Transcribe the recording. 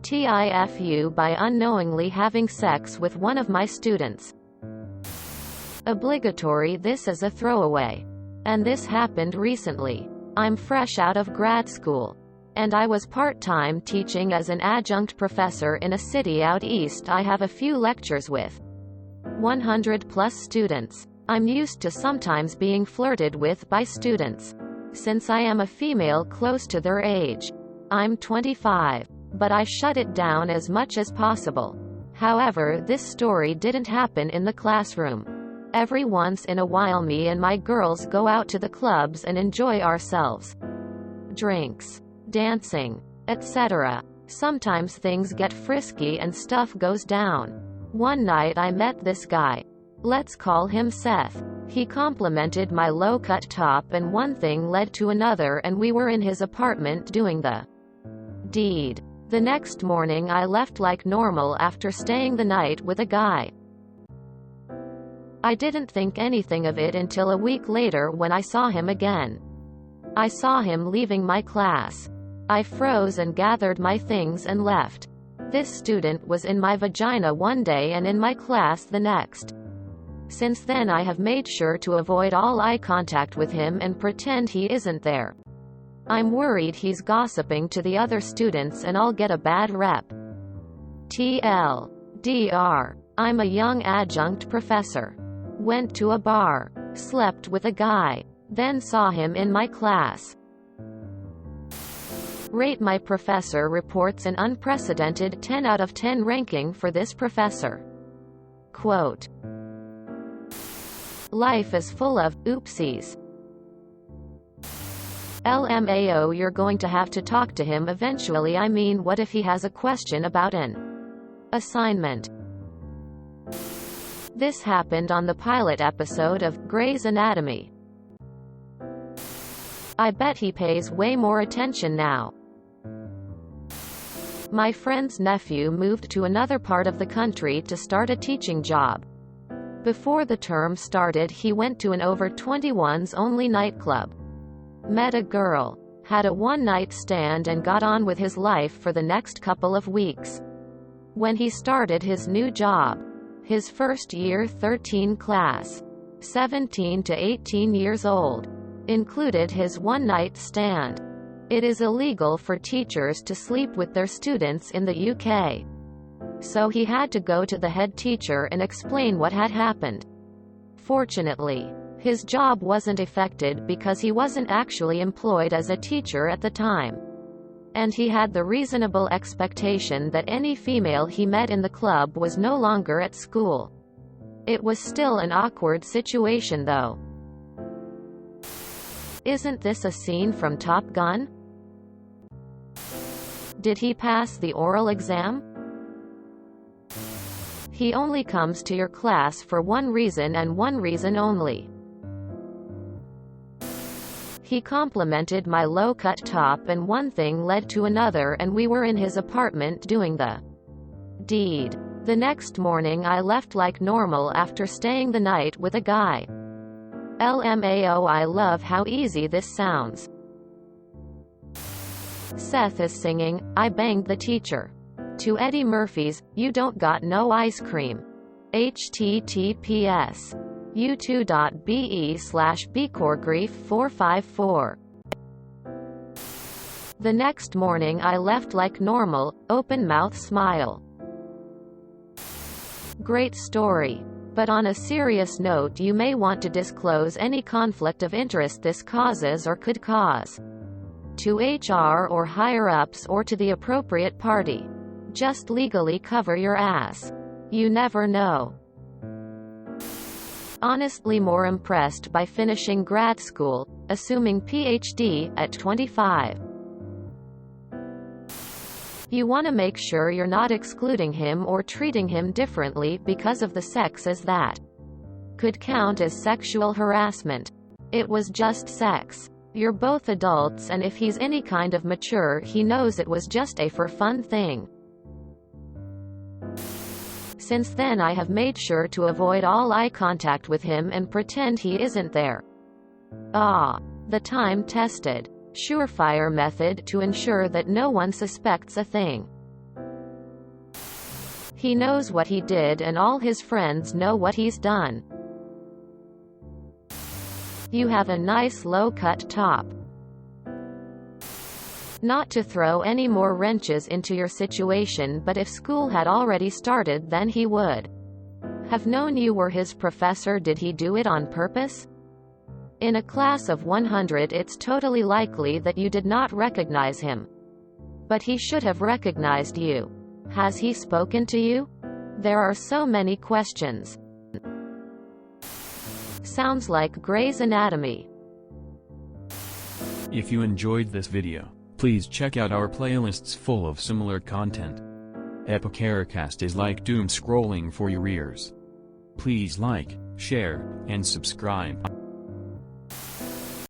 TIFU by unknowingly having sex with one of my students. Obligatory. This is a throwaway. And this happened recently. I'm fresh out of grad school. And I was part-time teaching as an adjunct professor in a city out east. I have a few lectures with 100 plus students. I'm used to sometimes being flirted with by students. Since I am a female close to their age. I'm 25. But I shut it down as much as possible. However, this story didn't happen in the classroom. Every once in a while me and my girls go out to the clubs and enjoy ourselves. Drinks, dancing, etc. Sometimes things get frisky and stuff goes down. One night I met this guy. Let's call him Seth. He complimented my low-cut top and one thing led to another and we were in his apartment doing the deed. The next morning I left like normal after staying the night with a guy. I didn't think anything of it until a week later when I saw him again. I saw him leaving my class. I froze and gathered my things and left. This student was in my vagina one day and in my class the next. Since then I have made sure to avoid all eye contact with him and pretend he isn't there. I'm worried he's gossiping to the other students and I'll get a bad rep. TLDR. I'm a young adjunct professor. Went to a bar. Slept with a guy. Then saw him in my class. Rate my professor reports an unprecedented 10 out of 10 ranking for this professor. Quote. Life is full of oopsies. LMAO, you're going to have to talk to him eventually. I mean, what if he has a question about an assignment? This happened on the pilot episode of Grey's Anatomy. I bet he pays way more attention now. My friend's nephew moved to another part of the country to start a teaching job. Before the term started, he went to an over 21s only nightclub. Met a girl, had a one-night stand and got on with his life for the next couple of weeks. When he started his new job, his first year 13 class, 17 to 18 years old, included his one-night stand. It is illegal for teachers to sleep with their students in the UK. So he had to go to the head teacher and explain what had happened. Fortunately, his job wasn't affected because he wasn't actually employed as a teacher at the time. And he had the reasonable expectation that any female he met in the club was no longer at school. It was still an awkward situation though. Isn't this a scene from Top Gun? Did he pass the oral exam? He only comes to your class for one reason and one reason only. He complimented my low-cut top and one thing led to another and we were in his apartment doing the deed. The next morning I left like normal after staying the night with a guy. LMAO, I love how easy this sounds. Seth is singing, I banged the teacher. To Eddie Murphy's, You Don't Got No Ice Cream. https u2.be/bcorgrief454. The next morning I left like normal, open mouth smile. Great story. But on a serious note, you may want to disclose any conflict of interest this causes or could cause. To HR or higher-ups or to the appropriate party. Just legally cover your ass. You never know. Honestly more impressed by finishing grad school, assuming PhD, at 25. You want to make sure you're not excluding him or treating him differently because of the sex, as that could count as sexual harassment. It was just sex. You're both adults and if he's any kind of mature he knows it was just a for fun thing. Since then I have made sure to avoid all eye contact with him and pretend he isn't there. The time-tested, surefire method to ensure that no one suspects a thing. He knows what he did and all his friends know what he's done. You have a nice low-cut top. Not to throw any more wrenches into your situation, but if school had already started, then he would have known you were his professor. Did he do it on purpose? In a class of 100, it's totally likely that you did not recognize him. But he should have recognized you. Has he spoken to you? There are so many questions. Sounds like Grey's Anatomy. If you enjoyed this video, please check out our playlists full of similar content. Epicaricast is like doom scrolling for your ears. Please like, share, and subscribe.